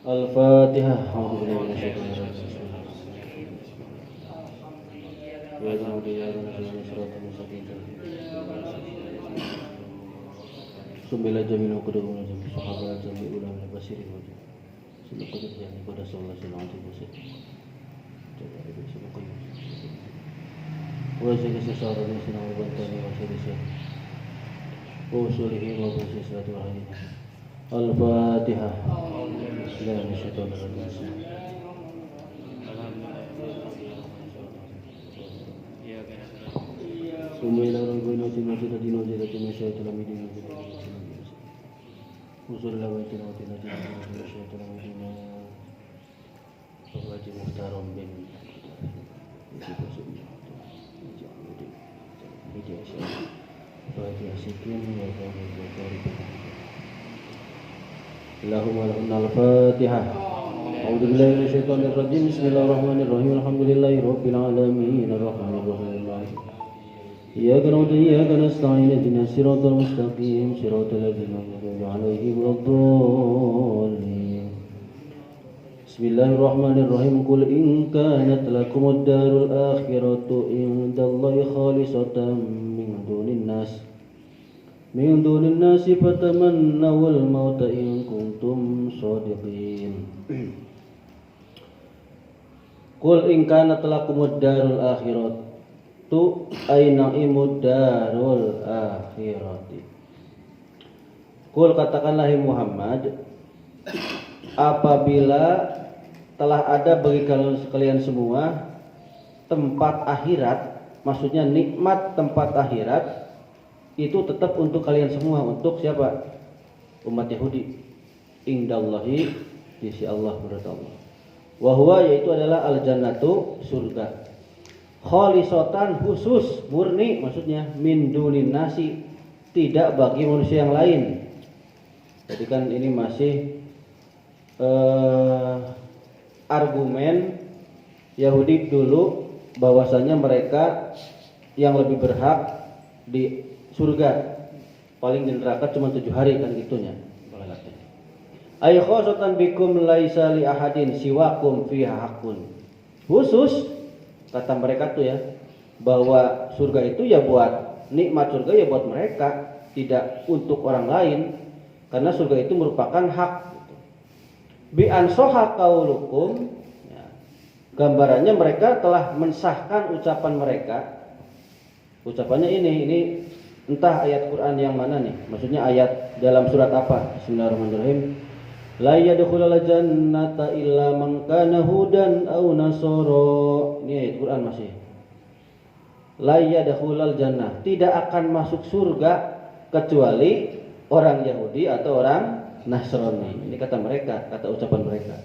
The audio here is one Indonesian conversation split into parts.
Al-Fatihah. A'udzubillahi minasyaitonir rajim. Ya Rabbi ya Rabbi siratal mustaqim. Sumila jamil qudun jamil sahabat jamil ulama basir wa sunu qudun yani pada sallallahu alaihi wasallam. Coba itu semua qudun. Wa jaga sesara ni sinau bantani wa syarisa. Usulihi wa sisatu rahim. Al-Fatihah. Bismillahirrahmanirrahim. Sumila rabbina tina tina dino jira tina syaitan midina. Usul lawan tina tina tina syaitan midina. Wajib muhtaram bin. Allahumma al-Fatihah. A'udzubillahi minasyaitonir rajim. Bismillahirrahmanirrahim. Alhamdulillahi rabbil alamin. Arrahmanir rahim. Iyyaka na'budu wa iyyaka nasta'in. Ihdinas siratal mustaqim. Siratal ladzina an'amta 'alaihim waladdallin. Bismillahirrahmanirrahim. Qul in kanat lakumud darul akhiratu indallahi khalisatan min dunin nasi fatamannawul mauta in kuntum shadiqin. Qul in kanat lakumud darul akhiratu aina imud darul akhirati. Qul katakanlah Muhammad, apabila telah ada bagi kalian semua tempat akhirat, maksudnya nikmat tempat akhirat itu tetap untuk kalian semua. Untuk siapa? Umat Yahudi. Indallahi, di sisi Allah, menurut Allah. Wahwa, yaitu adalah al-jannatu, surga. Khalisatan, khusus, murni, maksudnya min dunin nasi, tidak bagi manusia yang lain. Jadi kan ini masih argumen Yahudi dulu bahwasanya mereka yang lebih berhak di surga, paling di neraka cuma 7 hari kan gitunya. Ay khosatan bikum laisa li ahadin siwakum fiha haqqun. Khusus kata mereka tuh ya, bahwa surga itu ya buat nikmat surga ya buat mereka, tidak untuk orang lain, karena surga itu merupakan hak. Bi ansoha qaulukum, ya, gambarannya mereka telah mensahkan ucapan mereka. Ucapannya ini entah ayat Quran yang mana nih, maksudnya ayat dalam surat apa? Bismillahirrahmanirrahim. La yadkhulul jannata illa man kana hudan aw nasara. Ini ayat Quran masih. La yadkhulul jannah, tidak akan masuk surga kecuali orang Yahudi atau orang Nasrani. Ini kata mereka, kata ucapan mereka.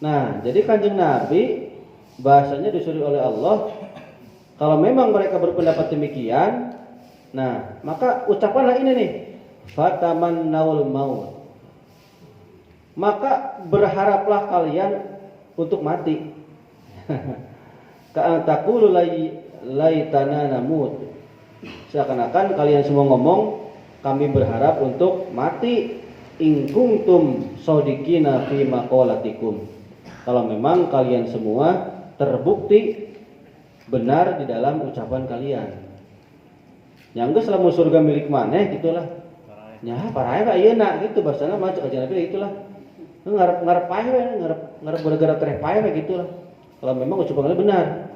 Nah, jadi Kanjeng Nabi bahasanya disuruh oleh Allah, kalau memang mereka berpendapat demikian, nah, maka ucapanlah ini nih, fatamannawul maut. Maka berharaplah kalian untuk mati. Ka'an taqulu laitana namut. Seakan-akan kalian semua ngomong, kami berharap untuk mati. In kuntum shadiqina fi maqalatikum. Kalau memang kalian semua terbukti benar di dalam ucapan kalian. Yang selama surga milik maneh gitulah. Ya, parae ka ieu na gitu bahasana mah cek aja Nabi gitulah. Ngarep pae we, ngarep gara-gara teh pae we gitulah. Kalau memang ucapan kalian benar.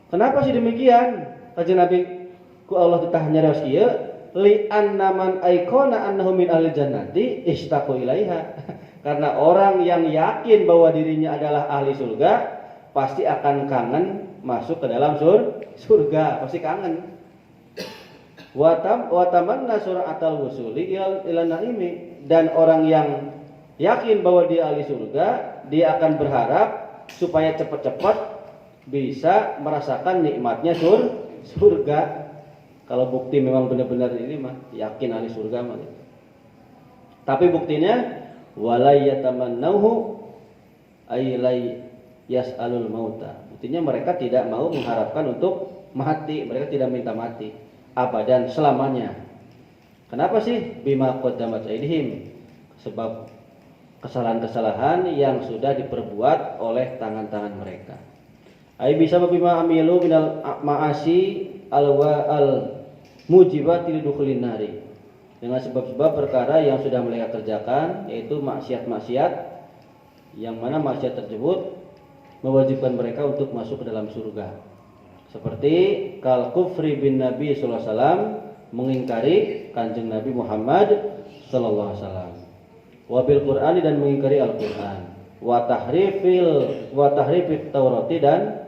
Kenapa sih demikian? Kanjeng Nabi ku Allah titah nyarios ieu li annaman aikona annahu min ahli jannati istaqu ilaiha. Karena orang yang yakin bahwa dirinya adalah ahli surga pasti akan kangen masuk ke dalam surga, pasti kangen. Watamanna sur'atal wusuli ila naimi, dan orang yang yakin bahwa dia ahli surga, dia akan berharap supaya cepat-cepat bisa merasakan nikmatnya surga. Kalau bukti memang benar-benar ini mah yakin ahli surga mah. Tapi buktinya wala yatamannahu ay la yas'alul mauta. Buktinya mereka tidak mau mengharapkan untuk mati, mereka tidak minta mati abadan selamanya. Kenapa sih? Bima qaddamat aydihim. Sebab kesalahan-kesalahan yang sudah diperbuat oleh tangan-tangan mereka. Ai bisa bima amilu minal ma'asi al mujibati lidukhulin nari. Dengan sebab-sebab perkara yang sudah mereka kerjakan, yaitu maksiat-maksiat yang mana maksiat tersebut mewajibkan mereka untuk masuk ke dalam surga. Seperti kal kufri bin Nabi sallallahu alaihi wasallam, mengingkari Kanjeng Nabi Muhammad sallallahu alaihi wasallam. Wa bil Qur'ani, dan mengingkari Al-Qur'an. Wa tahrifit Taurati, dan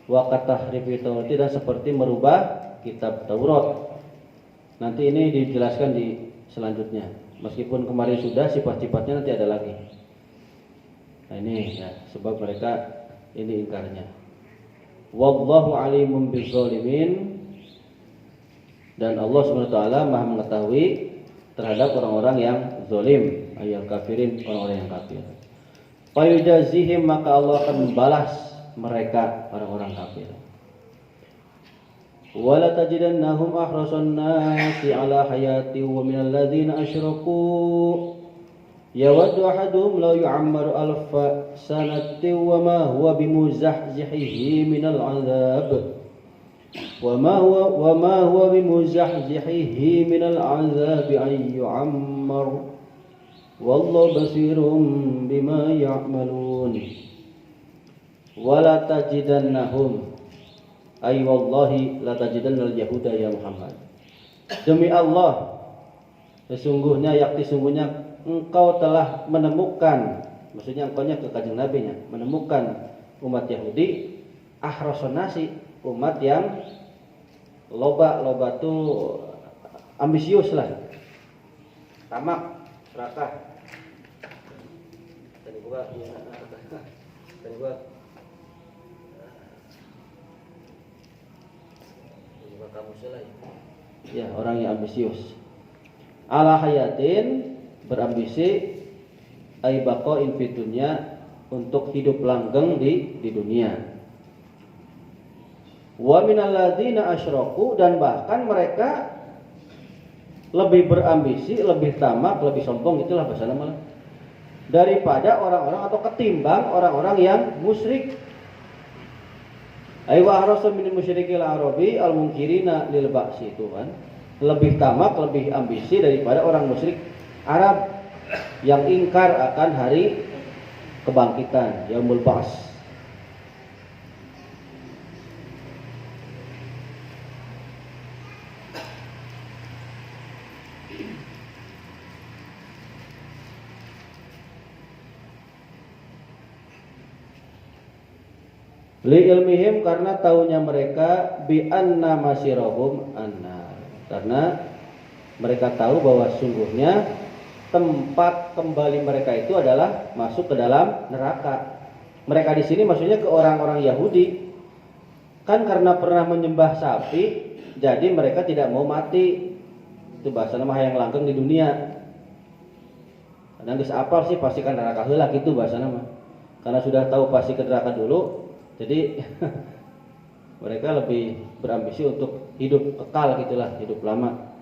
wa tahrifit Taurati, dan seperti merubah kitab Taurat. Nanti ini dijelaskan di selanjutnya. Meskipun kemarin sudah, sifat-sifatnya nanti ada lagi. Nah ini ya, sebab mereka ini ingkarnya. Wallahu alimun bizzalimin, dan Allah Subhanahu wa taala Maha mengetahui terhadap orang-orang yang zalim, ayat kafirin, orang-orang yang kafir. Fayujazihim, maka Allah akan membalas mereka, orang-orang kafir. Wala tajidannahum ahrasan nasi ala hayati wa minal ladzina asyraku yawaddu ahaduhum law yu'ammaru alfa sanatin wa ma huwa bimuzahzihihi minal 'adzab وما هو بمزحزحه من العذاب أن يعمر والله بصير بما يعملون ولا تجدنهم أي والله لا تجدن اليهود يا Muhammad. Demi Allah, sesungguhnya engkau telah menemukan, maksudnya engkaunya ke Kanjeng Nabi-nya, menemukan umat Yahudi ahrasun nasi, umat yang loba tuh ambisius lah, tamak, serakah. Tadi gua kamu salah ya, orang yang ambisius. Ala hayatin, berambisi, ay baqain fid dunya, untuk hidup langgeng di dunia. Wa minal ladzina asyraku, dan bahkan mereka lebih berambisi, lebih tamak, lebih sombong, itulah bahasa nama, daripada orang-orang atau ketimbang orang-orang yang musyrik. Ay wa ahrasu minal musyrikil arabi al munkirina lil ba'si, itu kan lebih tamak, lebih ambisi daripada orang musyrik Arab yang ingkar akan hari kebangkitan, yaumul ba's. Li ilmihim, karena taunya mereka, bi anna masirahum annar, karena mereka tahu bahwa sungguhnya tempat kembali mereka itu adalah masuk ke dalam neraka. Mereka di sini maksudnya ke orang-orang Yahudi, kan karena pernah menyembah sapi, jadi mereka tidak mau mati. Itu bahasa nama yang langgeng di dunia. Kadang geus apal sih pastikan neraka heula, gitu bahasa nama. Karena sudah tahu pasti ke neraka dulu, jadi mereka lebih berambisi untuk hidup kekal, gitulah, hidup lama.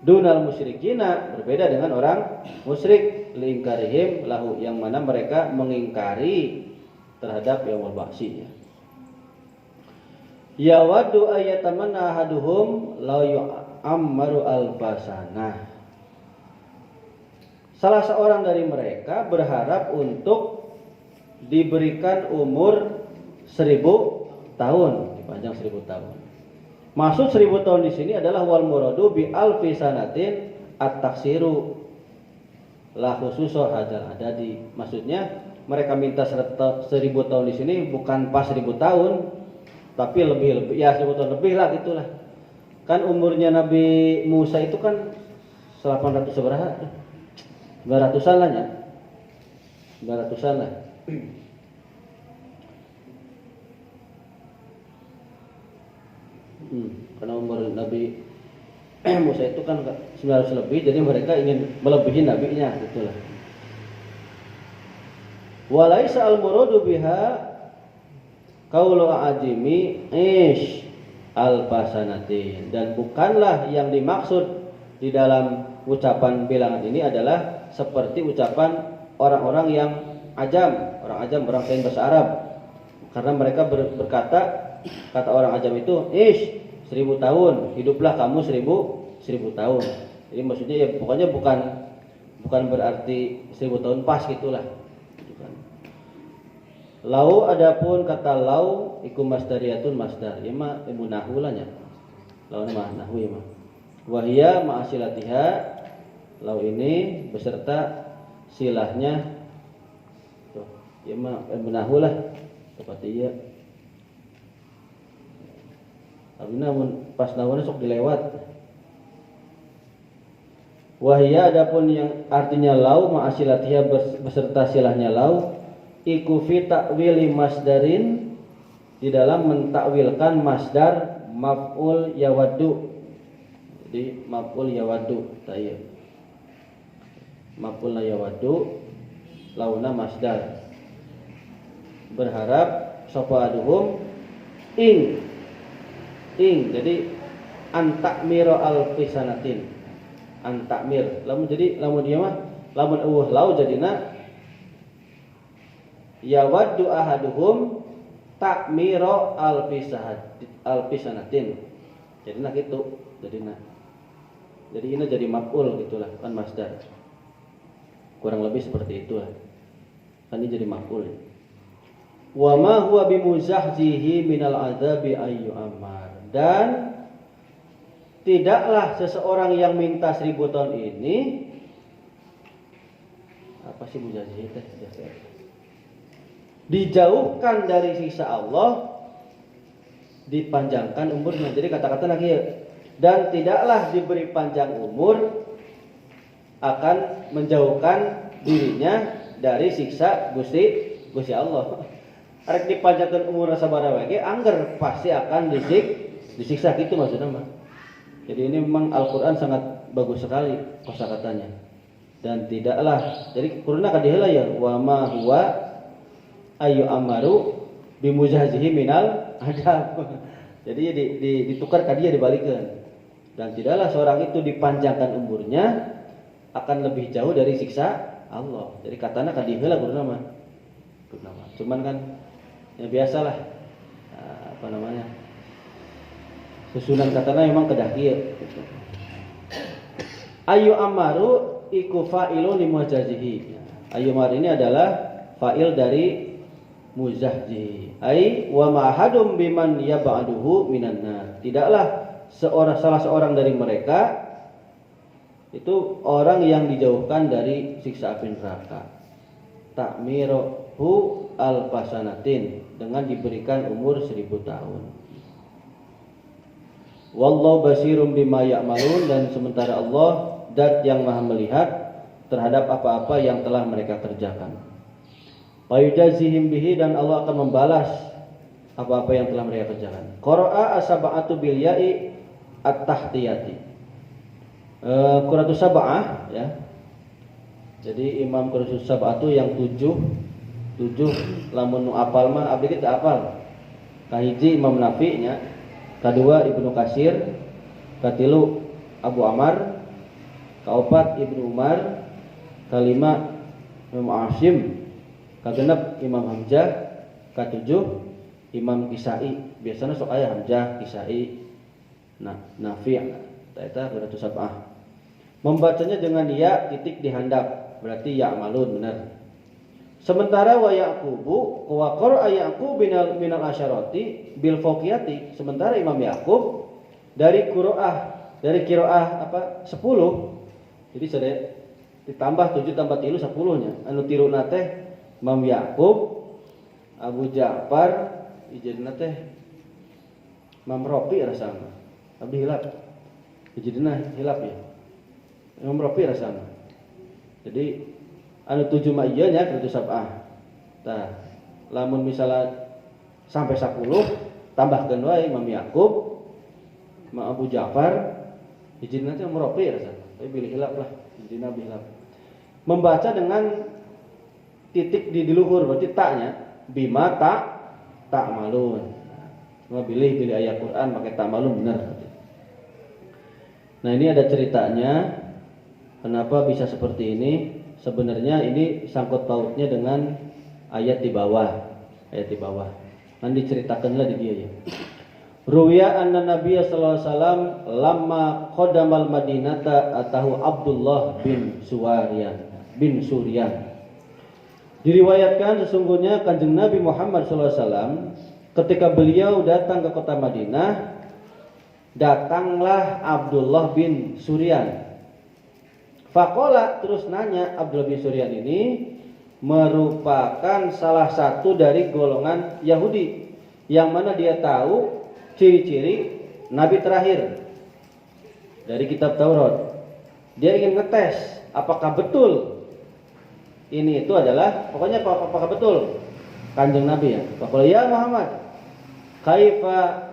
Dunal musyrikina, berbeda dengan orang musyrik, liingkarihim lahu, yang mana mereka mengingkari terhadap yaumul ba'si. Ya waddu ayatamanna ahaduhum law yu'ammaru alfasanah. Salah seorang dari mereka berharap untuk diberikan umur 1000 tahun, dipanjang 1000 tahun. Maksud 1000 tahun di sini adalah wal muradu bi alfi sanatin at-taksiru la khususo hadzal adadi. Maksudnya mereka minta 1000 tahun di sini bukan pas 1000 tahun, tapi lebih ya 1000 tahun lebih lah, gitulah. Kan umurnya Nabi Musa itu kan 800 seberapa? 900-an lah ya. 900-an lah. Karena umur Nabi Musa itu kan 900 lebih, jadi mereka ingin melebihi nabinya, gitulah. Walaisa al-muradu biha qaulu ajimi ish al-fasanatin, dan bukanlah yang dimaksud di dalam ucapan bilangan ini adalah seperti ucapan orang-orang yang orang ajam selain bahasa Arab. Karena mereka berkata, kata orang ajam itu, 1000 tahun, hiduplah kamu 1000 tahun. Jadi maksudnya ya pokoknya bukan berarti 1000 tahun pas gitulah. Lau adapun kata lau iku masdariyatun masdar. Ya mah ilmu nahwu lah nya. Lau mah nahwu ya mah. Wa hiya ma'asilatiha, lau ini beserta silahnya. Tuh, ya mah ilmu nahwu lah. Seperti iya. Tapi namun pas nahwuna sok dilewat. Wahia adapun yang artinya lau ma'asilatiha beserta silahnya lau iku fi ta'wili masdarin, di dalam mentakwilkan masdar maf'ul yawaddu. Jadi maf'ul yawaddu taya. Maf'ul yawaddu launa masdar. Berharap sapa aduhum ing. Jadi antakmiro alfisanatin. Antakmir. Lamun dia mah lamun lau jadina yawaddu ahaduhum takmiro alfisanatin. Jadi nak itu jadi ini jadi maf'ul gitulah, kan masdar. Kurang lebih seperti itulah. Kan ini jadi maf'ul. Wa ma huwa bimuzahzihi minal adzabi ayyu amar. Dan tidaklah seseorang yang minta 1000 tahun ini, apa sih muzahzihi teh? Dijauhkan dari siksa Allah, dipanjangkan umurnya. Jadi kata-kata lagi, dan tidaklah diberi panjang umur akan menjauhkan dirinya dari siksa Gusti Allah. Arek dipanjangkan umur sabaraha we angger pasti akan disiksa gitu maksudnya mah. Jadi ini memang Al-Qur'an sangat bagus sekali kosakatanya. Dan tidaklah, jadi kuruna kadiheula ya, wa ma huwa ayu amaru bimujahzihi minal adab. Jadi ditukar kadieu dibalikkan. Dan tidaklah seorang itu dipanjangkan umurnya akan lebih jauh dari siksa Allah. Jadi katana kadiheula kuruna mah. Cuman kan ya biasalah susunan katana memang kedah kieu gitu. Ayu amaru iku fa'ilun limujazihi. Ayu amar ini adalah fa'il dari muzahzihi. Ai wa ma'hadum biman yab'aduhu minan nar. Tidaklah salah seorang dari mereka itu orang yang dijauhkan dari siksa api neraka. Ta'miruhu alfasanatin, dengan diberikan umur 1000 tahun. Wallahu basirum bima ya'malun, dan sementara Allah zat yang maha melihat terhadap apa-apa yang telah mereka kerjakan. Wa yujazihim bihi, dan Allah akan membalas apa-apa yang telah mereka kerjakan. Qara'a as-sab'atu bil ya'i at-tahtiyati. Quratus sab'ah ya. Jadi Imam Quratus sab'atu yang 7 lamun nu apal mah abdi teh apal. Kahiji Imam Nafi nya, kadua Ibnu Katsir, katilu Abu Amar, kaopat Ibnu Umar, kalima Imam Asim, kagenep Imam Hamzah, katujuh Imam Kisai. Biasanya sok aya Hamzah, Kisai, Nafi'. Eta qiraatu sab'ah. Membacanya dengan ya titik dihandap, berarti ya'malun benar. Sementara wa Yaqubu wa qara'a Yaqub minal asyarati bil fawqiyati. Sementara Imam Yaqub dari qiraah apa 10. Jadi sudah ditambah 7 tambah 3 10 nya. Anu tiruna teh Imam Yaqub, Abu Ja'far, ijeunna teh Imam Rafi rasana. Abdi hilap. Ijeunna hilap ya. Imam Rafi rasana. Jadi anu 7 mah ieu nya qiraatu sab'ah. Tah, lamun misalnya sampai 10 tambahkeun wae Imam Yaqub, Imam Abu Ja'far, ijeunna teh Imam Rafi rasana. Tapi pilih hilap lah, ijeunna hilap. Membaca dengan titik di luhur berarti taknya bima tak malun. Nah, pilih ayat Quran pakai tak malun benar. Nah, ini ada ceritanya kenapa bisa seperti ini. sebenarnya ini sangkut pautnya dengan ayat di bawah. Ayat di bawah. Nanti diceritakanlah di dia ya. Ruwiya anna Nabiy sallallahu alaihi wasallam lamma qadamal Madinata atahu Abdullah bin Suryan. Diriwayatkan sesungguhnya Kanjeng Nabi Muhammad sallallahu alaihi wasallam ketika beliau datang ke kota Madinah, datanglah Abdullah bin Suryan. Faqala, terus nanya, Abdullah bin Suryan ini merupakan salah satu dari golongan Yahudi yang mana dia tahu ciri-ciri Nabi terakhir dari kitab Taurat. Dia ingin ngetes apakah betul ini itu adalah, pokoknya apakah betul Kanjeng Nabi ya. Faqala ya Muhammad, kaifa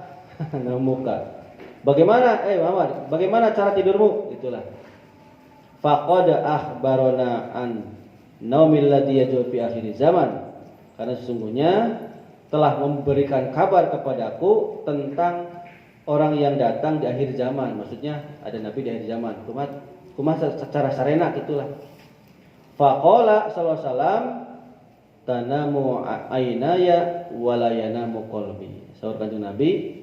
namuka? Bagaimana Muhammad, bagaimana cara tidurmu? Itulah. Faqad akhbarana an naumil ladzi yaj'u fi akhir zaman. Karena sesungguhnya telah memberikan kabar kepadaku tentang orang yang datang di akhir zaman. Maksudnya ada nabi di akhir zaman. Cuma secara sarena gitulah. Faqala sallallahu alaihi wasallam tanamu ainaya wala yanamu qalbi. Saur Kanjeng Nabi,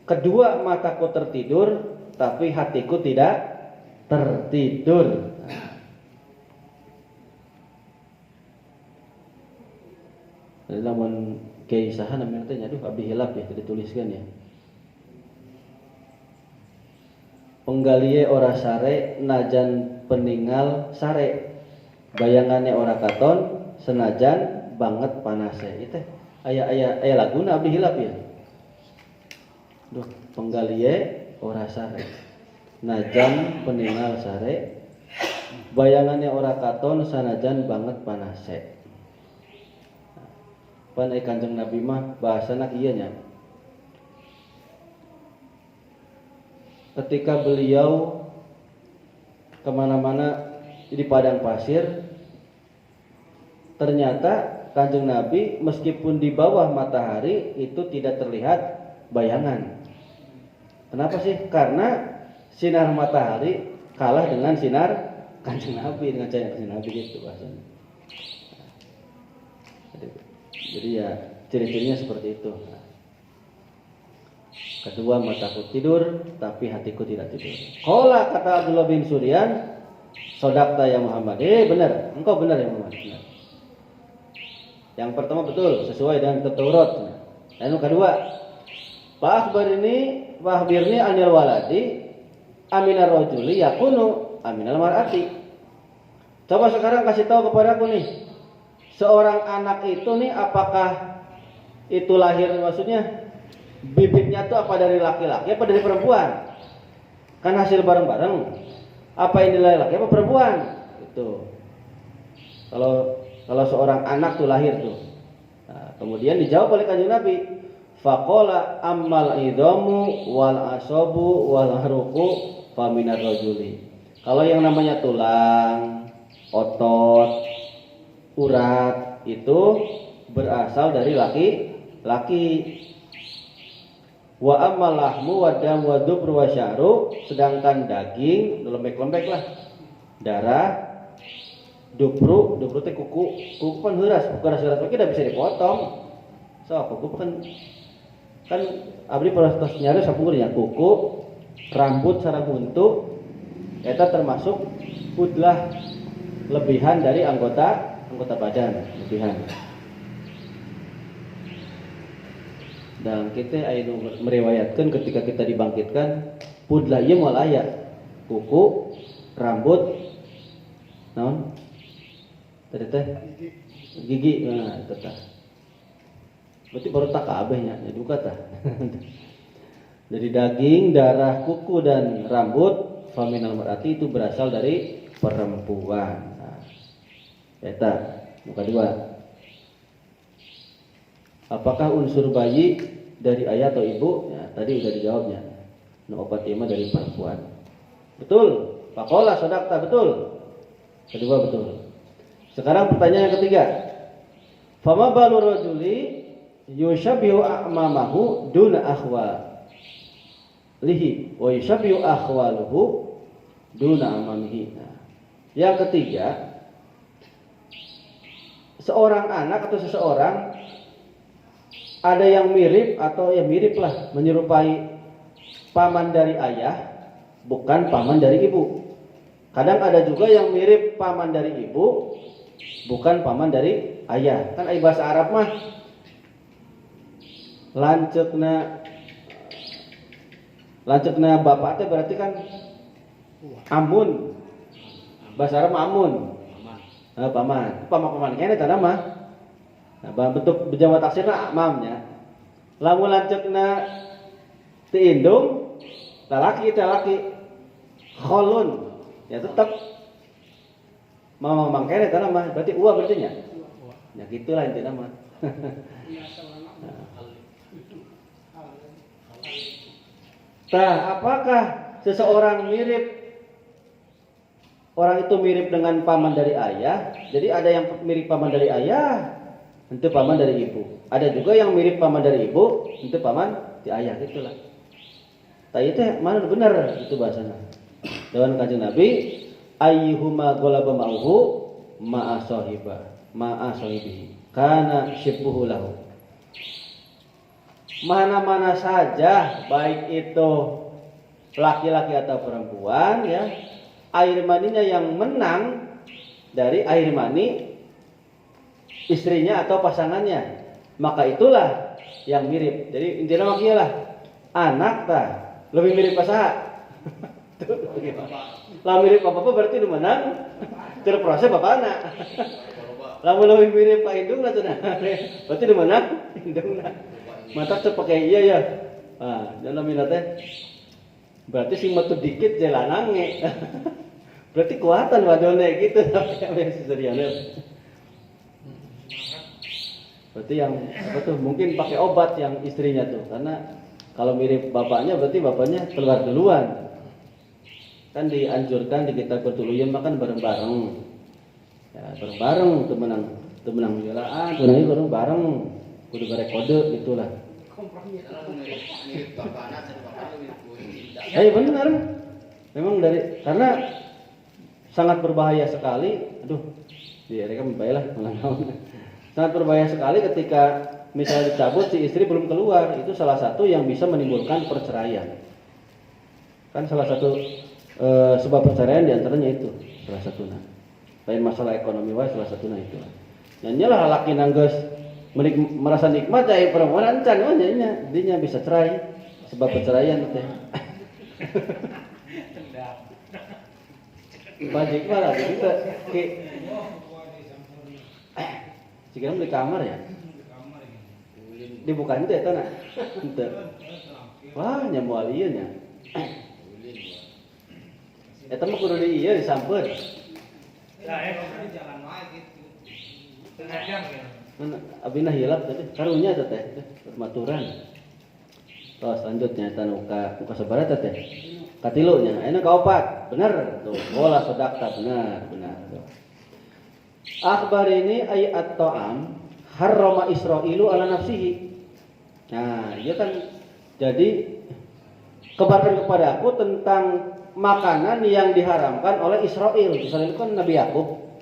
kedua mataku tertidur tapi hatiku tidak tertidur. Lamun keisahan namanya teh aduh abdi hilap ya dituliskan ya. Penggalie ora sare najan peninggal sare. Bayangannya ora katon senajan banget panase. Itu aya laguna abdi hilap ya. Duh, penggalie ora sare najan peninggal sare. Bayangannya ora katon sanajan banget panase. Pan Kanjeng Nabi mah bahasana kieu nya. Ketika beliau kemana-mana di padang pasir, ternyata Kanjeng Nabi meskipun di bawah matahari itu tidak terlihat bayangan. Kenapa sih? Karena sinar matahari kalah dengan sinar Kanjeng Nabi, dengan cahaya Kanjeng Nabi itu bahasanya. Jadi ya ciri-cirinya seperti itu. Kedua, mataku tidur tapi hatiku tidak tidur. Qala, kata Abdullah bin Suryan, sodakta ya Muhammad. Benar, engkau benar ya Muhammad. Benar. Yang pertama betul, sesuai dengan Taurat. Yang kedua, Fahbirni anil waladi aminar rajuli yakunu aminal mar'ati. Coba sekarang kasih tahu kepadaku nih, seorang anak itu nih apakah itu lahir, maksudnya bibitnya tuh apa dari laki-laki apa dari perempuan? Kan hasil bareng-bareng. Apa ini laki-laki apa perempuan? Itu. Kalau seorang anak tuh lahir tuh. Nah, kemudian dijawab oleh Kanjeng Nabi, faqala ammal idhamu wal asabu wal haruqu faminar rajuli. Kalau yang namanya tulang, otot, urat itu berasal dari laki-laki. Wa ammal lahmu wa dam wa dubru wa sya'ru, sedangkan daging lembek-lembek lah. Darah, dubru teh kuku kan heuras, ukuran heuras oke tidak bisa dipotong. So, kuku kan abdi proses nyari sapungurnya kuku, rambut sareng huntu eta termasuk pudlah lebihan dari anggota badan, lebihan. Dan kita anu meriwayatkan ketika kita dibangkitkan pudlah ieu moal aya kuku, rambut, naon? Tadi teh gigi, nah itu tah. Berarti baru tak kabehnya, ya juga tah. Dari daging, darah, kuku dan rambut, faminal mar'ati itu berasal dari perempuan. Nah, eta muka dua. Apakah unsur bayi dari ayah atau ibu? Ya, tadi sudah dijawabnya. Opat ima dari perempuan. Betul. Faqala sadaqta, betul. Kedua betul. Sekarang pertanyaan yang ketiga. Fama balu rajuli yushabihu a'mamahu duna akhwalihi wa yushabihu akhwaluhu duna amamihi. Nah, yang ketiga, seorang anak atau seseorang ada yang mirip atau ya mirip lah menyerupai paman dari ayah, bukan paman dari ibu. Kadang ada juga yang mirip paman dari ibu, bukan paman dari ayah. Kan ai bahasa Arab mah lanceukna bapak teh berarti kan amun. Bahasa Arab mah amun. Paman kene tanda mah. Nah, bentuk berjama taksirna amamnya. Lamun lanceukna ti indung laki kholun ya tetap mamang kene tanda mah berarti uwa berarti nya. Ya gitulah intinya mah. Nah, apakah seseorang orang itu mirip dengan paman dari ayah? Jadi ada yang mirip paman dari ayah, itu paman dari ibu. Ada juga yang mirip paman dari ibu, itu paman di ayah, gitulah. Tapi itu mana benar itu bahasanya. Dewan Kanjeng Nabi, ayyuhuma ghalaba ma'uhu ma'a sahibihi kana syibbuhu lahu. Mana-mana saja baik itu laki-laki atau perempuan ya, air maninya yang menang dari air mani istrinya atau pasangannya, maka itulah yang mirip. Jadi intinya makialah anak tah lebih mirip pasaha. Lah mirip apa berarti nu menang terproses bapak anak. Lamun lebih mirip ka indungna cenah. Berarti nu menang indungna. Mata teu pakai iya ya. Dalam mina teh berarti sing metu dikit jalanange. Berarti kuatan wadone gitu tapi seseriana. Berarti yang apa tuh mungkin pakai obat yang istrinya tuh karena kalau mirip bapaknya berarti bapaknya keluar duluan. Kan dianjurkan di kitab pertuluyan makan bareng-bareng. Ya, bareng-bareng teu menang wilaan, teu bareng kudu bareng kode gitulah. Benar. Memang karena sangat berbahaya sekali. Aduh, mereka membayarlah malah. Sangat berbahaya sekali ketika misalnya dicabut si istri belum keluar, itu salah satu yang bisa menimbulkan perceraian. Kan salah satu sebab perceraian diantaranya itu salah satunya. Lain masalah ekonomi wae salah satunya itu. Nyanyalah laki nanggeus merasa nikmat ya perempuan encan dinya bisa cerai sebab perceraian teh. Bajik malah gitu jika beli kamar ya dibuka itu ya tanah itu wah nyamual iya nya eta mah kudu di ieu disampeun abina hilap teh karunya teh maturan. Terus lanjutnya eta muka sabaraha teh katilunya enak kaopat bener tuh bola sedekah bener tuh. Akhbar ini ayat ta'am harrama Israilu ala nafsihi. Nah, dia kan jadi kabarkan kepada aku tentang makanan yang diharamkan oleh Israil. Israil itu kan Nabi Yakub.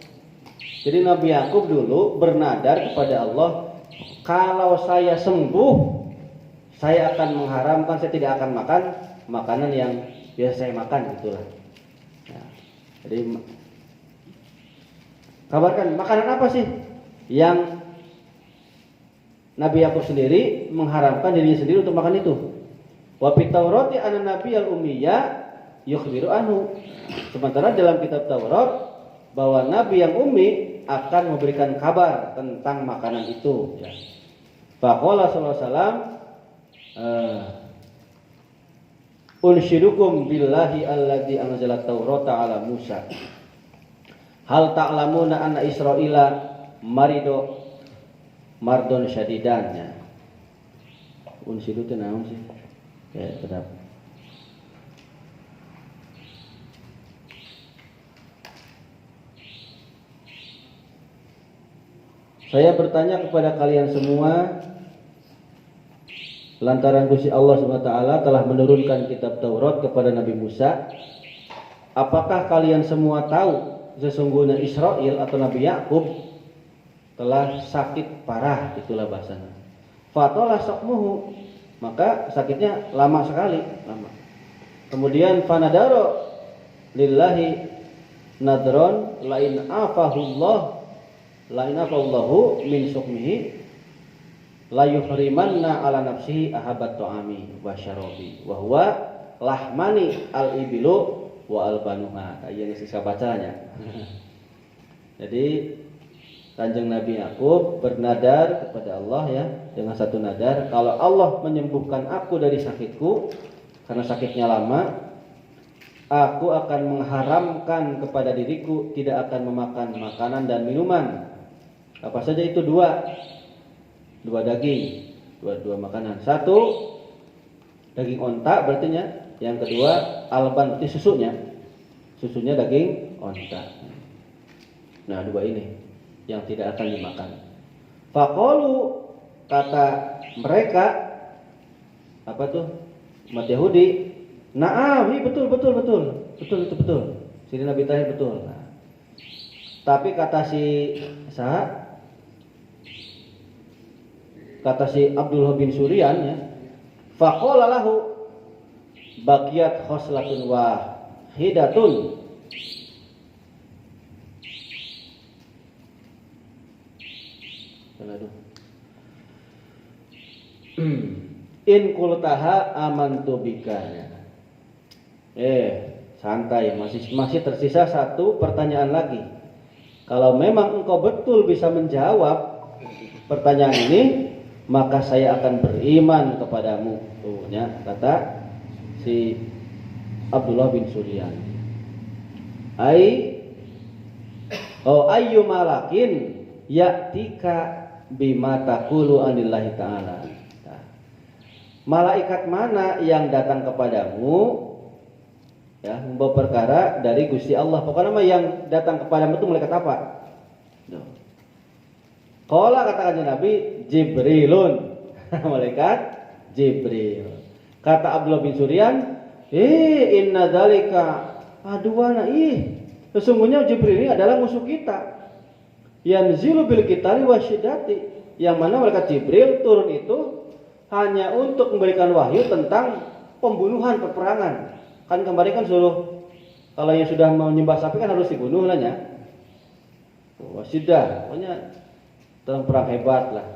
Jadi Nabi Yakub dulu bernadar kepada Allah, kalau saya sembuh, saya akan mengharamkan, saya tidak akan makan makanan yang biasa saya makan gitulah. Nah, jadi kabarkan makanan apa sih yang Nabi Yakub sendiri mengharamkan dirinya sendiri untuk makan itu. Wa fit Taurati anna nabiyal ummiya yukhbiru anhu. Sementara dalam kitab Taurat bahwa nabi yang ummi akan memberikan kabar tentang makanan itu ya. Faqala sallallahu alaihi wasallam unshidukum billahi alladzi anzala Taurata ala Musa. Hal ta'lamuna anna Israila marido mardon syadidannya. Unsidu teh naon sih? Ya, sedap. Saya bertanya kepada kalian semua lantaran Gusti Allah SWT telah menurunkan kitab Taurat kepada Nabi Musa. Apakah kalian semua tahu sesungguhnya Israil atau Nabi Yakub telah sakit parah, itulah bahasanya. Fatola saqmuhu, maka sakitnya lama sekali, lama. Kemudian fanadaro lillahi nadron lain afahullahu min sukmihi la yuhrimanna ala nafsihi ahabat ta'ami wa syarabi wa huwa lahmani al ibilu wa al banuha. Kayak sisa bacanya. Jadi Kanjeng Nabi Yakub bernadar kepada Allah ya, dengan satu nadar, kalau Allah menyembuhkan aku dari sakitku karena sakitnya lama, aku akan mengharamkan kepada diriku tidak akan memakan makanan dan minuman. Apa saja itu? Dua daging, dua makanan. Satu daging onta berarti, yang kedua alban berarti susunya daging onta. Nah, dua ini yang tidak akan dimakan. Faqalu, kata mereka, apa tuh? Umat Yahudi, na'am, betul. Sini Nabi Tahir betul. Nah, tapi kata si Abdullah bin Suryan ya, faqala lahu baqiyat khoslatun wahidatun. In kultaha amantu bika. Santai, masih tersisa satu pertanyaan lagi. Kalau memang engkau betul bisa menjawab pertanyaan ini, maka saya akan beriman kepadamu. Tuh ya, kata si Abdullah bin Suryan. Ayyu malakin ya'tika bima taqulu anillahi ta'ala. Malaikat mana yang datang kepadamu ya, membawa perkara dari Gusti Allah. Pokoknya nama yang datang kepadamu itu malaikat apa? Qala, katakan Nabi, Jibrilun. Malaikat Jibril. Kata Abdullah bin Suryan, inna dzalika aduwana, sesungguhnya Jibril ini adalah musuh kita. Yanzilu bil qitali wasyiddati, yang mana malaikat Jibril turun itu hanya untuk memberikan wahyu tentang pembunuhan, peperangan. Kan kemarin kan suruh kalau yang sudah menyembah sapi kan harus dibunuh lah ya. Wasyidah, pokoknya tentang perang hebat lah.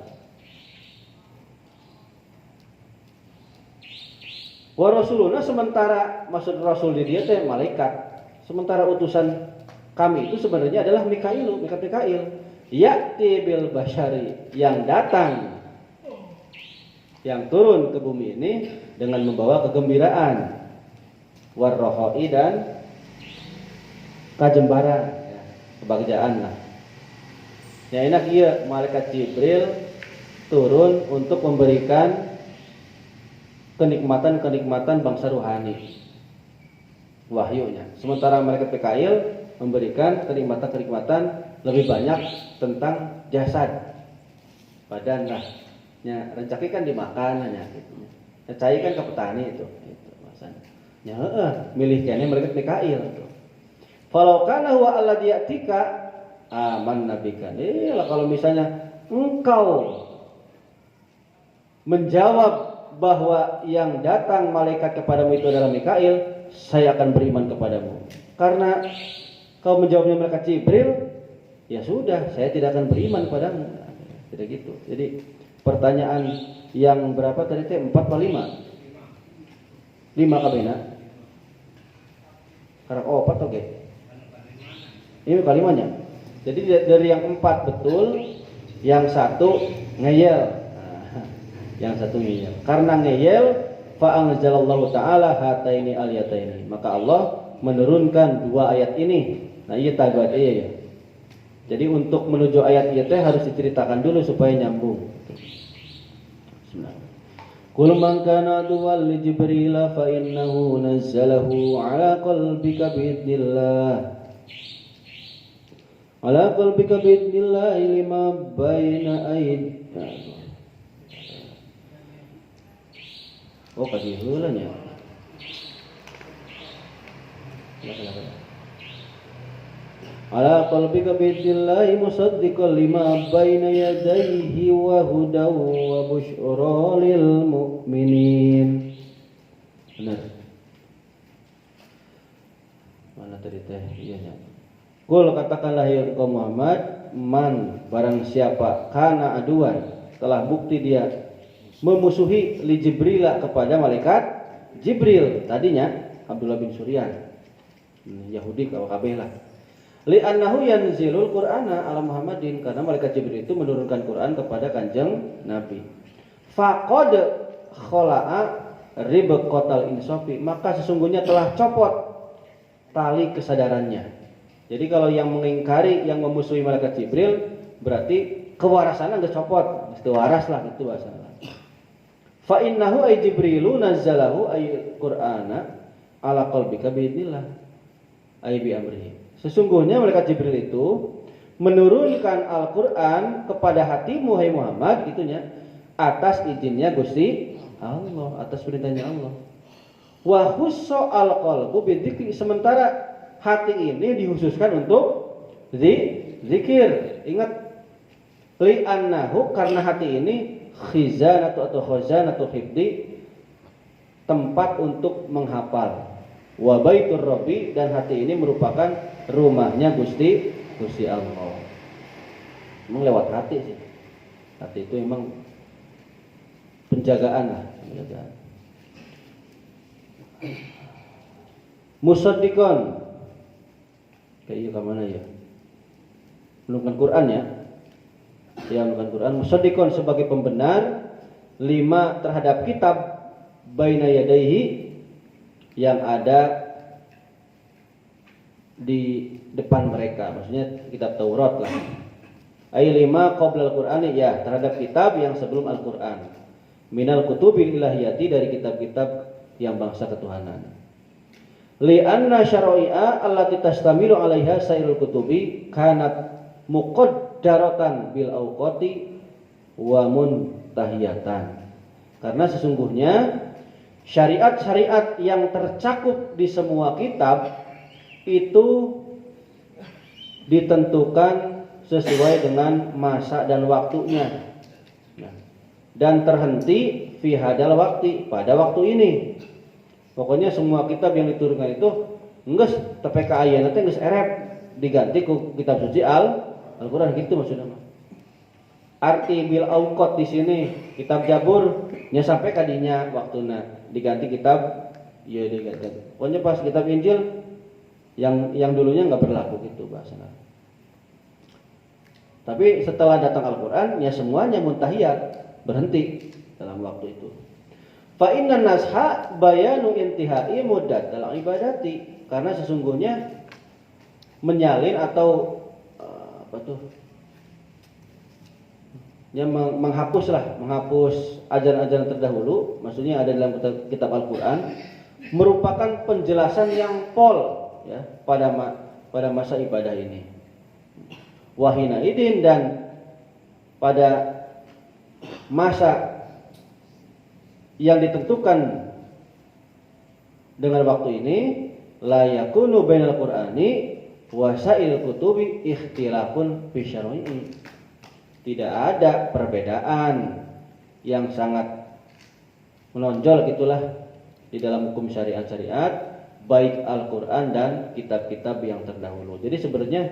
Wa rasuluna, sementara maksud rasul di dia teh malaikat. Sementara utusan kami itu sebenarnya adalah Mikail. Ya'ti bil basyari, yang datang, yang turun ke bumi ini dengan membawa kegembiraan, warrohoi, dan kajembaran, ya, kebahagiaan lah. Ya enak iya, malaikat Jibril turun untuk memberikan kenikmatan bangsa rohani, wahyunya. Sementara malaikat Mikail memberikan kenikmatan lebih banyak tentang jasad, badan lah. Ya, rencaki kan dimakan hanya gitu. Cai kan ke petani itu masanya. Ya milih kene malaikat Mikail itu. Falau kana huwa alladhi yatika aman nabika. Kalau misalnya engkau menjawab bahwa yang datang malaikat kepadamu itu adalah Mikail, saya akan beriman kepadamu. Karena kau menjawabnya malaikat Jibril, ya sudah, saya tidak akan beriman kepadamu. Tidak gitu. Jadi pertanyaan yang berapa tadi teh? 4 atau 5? 5 kabena. Karena 4 oke. Ini kalimanya. Jadi dari yang 4 betul, yang 1 ngeyel. Yang 1 ngeyel. Karena ngeyel, fa anzalallahu ta'ala hataini aliyataini. Maka Allah menurunkan 2 ayat ini. Nah, iya taguat ya. Jadi untuk menuju ayat itu harus diceritakan dulu supaya nyambung. Qul man kana aduwwan li Jibril fa innahu nazzalahu ala qalbika biidznillah. Ala qalbika biidznillah lima baina aydika. Oh, kasih heula nya. ala qalbika bi'idznillahi musaddiqan lima baina yadayhi wa hudaw wa busyra lil mu'minin. Benar. Mana tadi teh? Iya nya. Qul katakanlah ya engkau Muhammad, man barang siapa kana aduan telah bukti dia memusuhi li Jibril kepada malaikat Jibril, tadinya Abdullah bin Suryan Yahudi kalau kabeh lah. Li annahu yanzilul Qur'ana ala Muhammadin, karena malaikat Jibril itu menurunkan Quran kepada Kanjeng Nabi. Faqad khala'a ribqatal insafi, maka sesungguhnya telah copot tali kesadarannya. Jadi kalau yang mengingkari, yang memusuhi malaikat Jibril, berarti kewarasannya enggak copot, mesti waras lah gitu bahasanya. Fa innahu ay Jibrilu nazzalahu ay Qur'ana ala qalbika biidznillah ay bi amrihi. Sesungguhnya malaikat Jibril itu menurunkan Al-Qur'an kepada hatimu hai Muhammad itunya atas izinnya Gusti Allah, atas perintahnya Allah. Wa khussa al-qalbu bidzikri, sementara hati ini dikhususkan untuk zikir. Ingat, li annahu, karena hati ini khizanatu atau khazanatu hifdi, tempat untuk menghafal. Wa baitur rabbi, dan hati ini merupakan rumahnya Gusti Allah. Memang lewat hati sih. Hati itu memang penjagaan lah, penjagaan. Musaddiqan, kayak ke mana ya? Menurunkan Quran ya. Ya, menurunkan Quran. Musaddiqan sebagai pembenar lima terhadap kitab baina yadaihi yang ada di depan mereka, maksudnya kitab Taurat lah. Ay lima qabla al-Qur'ani, ya terhadap kitab yang sebelum Al-Qur'an. Minal kutubil ilahiyati, dari kitab-kitab yang bangsa ketuhanan. Li anna syara'i'a allati tastamilu 'alaiha sairul kutubi kanat muqaddaratan bil awqati wa muntahiyatan. Karena sesungguhnya syariat-syariat yang tercakup di semua kitab itu ditentukan sesuai dengan masa dan waktunya, dan terhenti fi hadal waktu, pada waktu ini. Pokoknya semua kitab yang diturunkan itu geus tepek ka ayeuna teh geus erep diganti ku kitab suci Al-Qur'an gitu maksudnya. Arti bil auqat di sini kitab Jabur nya sampai kadinya waktuna diganti kitab ya diganti. Pokoknya pas kitab Injil yang dulunya enggak berlaku gitu bahasanya. Tapi setelah datang Al-Qur'an ya semuanya muntahiyat, berhenti dalam waktu itu. Fa innan nasha bayanu intihai muddat dalam ibadati, karena sesungguhnya menyalin atau menghapus ajaran-ajaran terdahulu, maksudnya ada dalam kitab Al-Qur'an, merupakan penjelasan yang pol ya pada masa ibadah ini. Wahina idin, dan pada masa yang ditentukan dengan waktu ini, la yakunu bainal Qur'ani wa sa'il kutubi ikhtilafun fi syar'i. Tidak ada perbedaan yang sangat menonjol gitulah di dalam hukum syariat-syariat baik Al-Qur'an dan kitab-kitab yang terdahulu. Jadi sebenarnya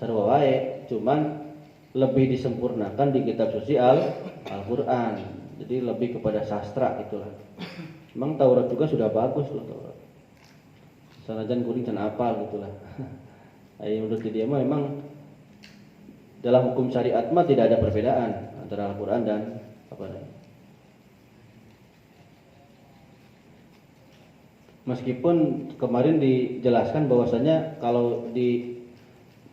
sarua wae, cuman lebih disempurnakan di kitab suci Al-Qur'an. Jadi lebih kepada sastra gitulah. Memang Taurat juga sudah bagus loh Taurat. Sanajan kuring can apal gitulah. Ayo menurut dia mah memang dalam hukum syariat mah tidak ada perbedaan antara Al-Qur'an dan apa namanya. Meskipun kemarin dijelaskan bahwasanya kalau di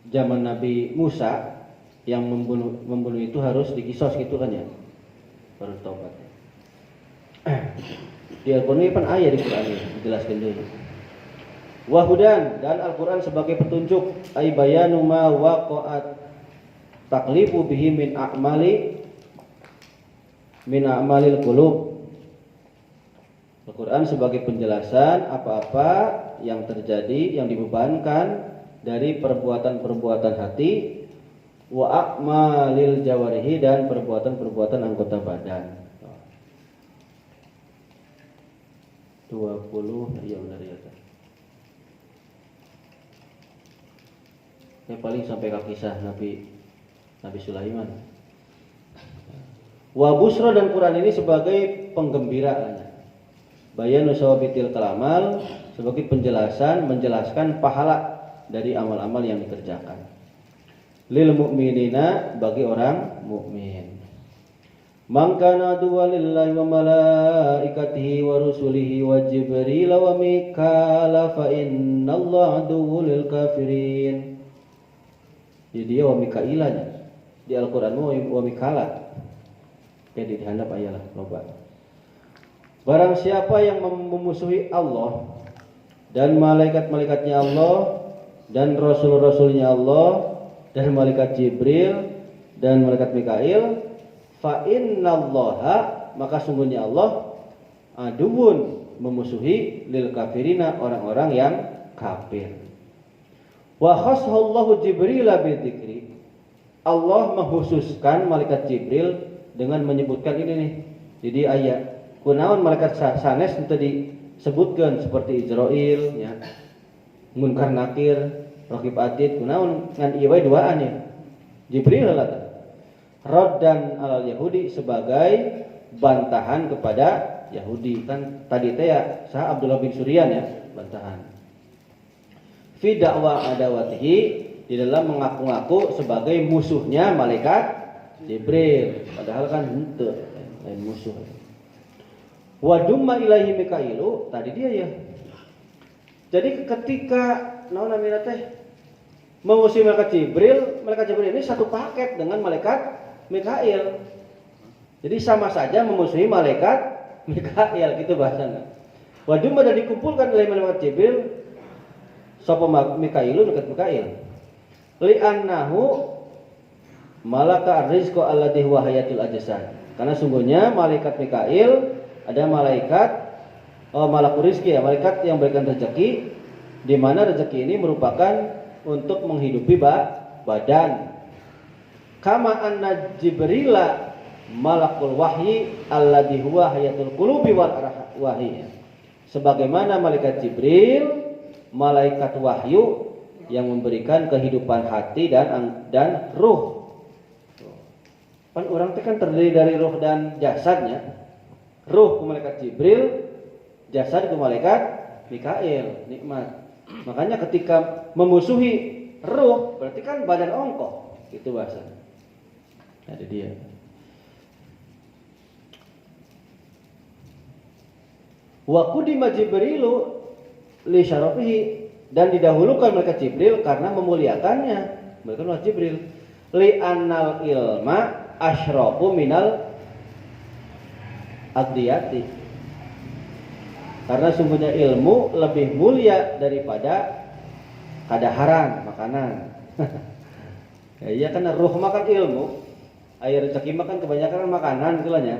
zaman Nabi Musa yang membunuh itu harus dikisos gitu kan ya, baru taubat. Di Al-Qur'an ini kan ayat di Qur'an ini dijelaskan dulu. Wahudan, dan Al-Qur'an sebagai petunjuk, ay bayanu ma waqa'at taklifu bihi min a'malil qulub. Al-Qur'an sebagai penjelasan apa-apa yang terjadi, yang dibebankan dari perbuatan-perbuatan hati, wa a'malil jawarihi, dan perbuatan-perbuatan anggota badan. 20 ya benar ya. Ya paling sampai ke kisah Nabi Sulaiman. Wa busra, dan Quran ini sebagai penggembiraan. Bayanu sawabitil kalamal, sebagai menjelaskan pahala dari amal-amal yang dikerjakan. Lil mu'minina, bagi orang mukmin. Man kana aduwwalillahi wa malaikatihi wa rusulihi wa jibril wa mikala fa innallaha aduwwul lil kafirin. Jadi dia wa mikailanya di Al-Qur'an wa mikala. Jadi dihandap ayalah loba. Barang siapa yang memusuhi Allah dan malaikat-malaikatnya Allah dan rasul-rasulnya Allah dan malaikat Jibril dan malaikat Mikail, fa innallaha, maka sungguhnya Allah aduun, memusuhi lil kafirina, orang-orang yang kafir. Wa khassallahu Jibril bidzikri, Allah mengkhususkan malaikat Jibril dengan menyebutkan ini nih. Jadi ayat kunaon malaikat sanes itu disebutkan seperti Israil ya, Munkar Nakir, Raqib Atid, kunaon ngan ieu wae duaan ya. Jibril lah. Raddan alal Yahudi, sebagai bantahan kepada Yahudi. Kan tadi teh ya sah Abdullah bin Suryan ya, bantahan. Fi da'wa adawatihi, di dalam mengaku-ngaku sebagai musuhnya malaikat Jibril, padahal kan henteu lain musuh. Wa dumma ilaihi Mikailu, tadi dia ya. Jadi ketika naon namina teh memusuhi malaikat Jibril ini satu paket dengan malaikat Mikail. Jadi sama saja memusuhi malaikat Mikail, gitu bahasanya. Wa dumma, dan dikumpulkan oleh malaikat Jibril sapa Mikailu dekat Mikail. Li annahu malaka rizqa alladhi huwa hayatul ajsad. Karena sungguhnya malaikat Mikail ada malaikat malakul rizki ya, malaikat yang memberikan rezeki, di mana rezeki ini merupakan untuk menghidupi badan. Kama anna Jibrila malakul wahyi alladhi huwa hayatul qulubi wal wahyi. Sebagaimana malaikat Jibril malaikat wahyu yang memberikan kehidupan hati dan ruh. Kan orang itu kan terdiri dari ruh dan jasadnya. Ruh ke malaikat Jibril, jasad ke malaikat Mikail, nikmat. Makanya ketika memusuhi ruh, berarti kan badan ongkoh, itu bahasanya. Ada dia. Wa qudima Jibrilu li syarafihi, dan didahulukan malaikat Jibril karena memuliakannya. Malaikat Jibril li annal ilma asyrafu minal aqdiyati, karena sungguhnya ilmu lebih mulia daripada kadaharan makanan. Ya, iya kan ruh makan ilmu, air rezeki makan kebanyakan makanan gitulah ya.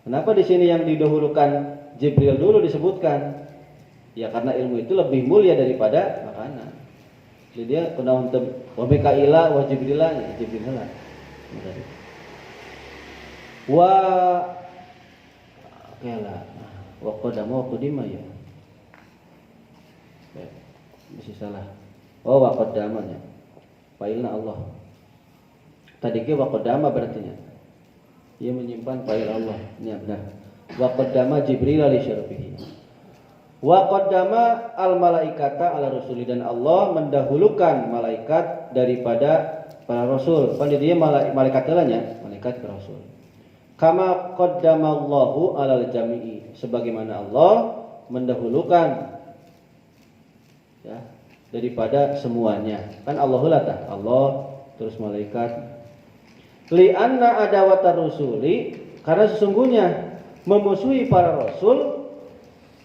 Kenapa di sini yang didahulukan Jibril dulu disebutkan? Ya karena ilmu itu lebih mulia daripada makanan. Jadi dia kena untuk wa Mikaila wa Jibrila, ya Jibrilah. Wa kela wa qadama wa qudima ya. Masih salah. Oh wa qadamanya. Failna Allah. Tadi ke wa qadama berarti nya. Ia menyimpan file Allah. Ini benar. Wa qaddama Jibril li syarafihi. Wa qaddama al malaikata ala rusuli, dan Allah mendahulukan malaikat daripada para rasul. Kan dia malaikat telanya, malaikat ke rasul. Kama qaddamallahu alal jami'i, sebagaimana Allah mendahulukan ya daripada semuanya. Kan Allahul latah, Allah terus malaikat. Li anna adawatar rusuli, karena sesungguhnya memusuhi para rasul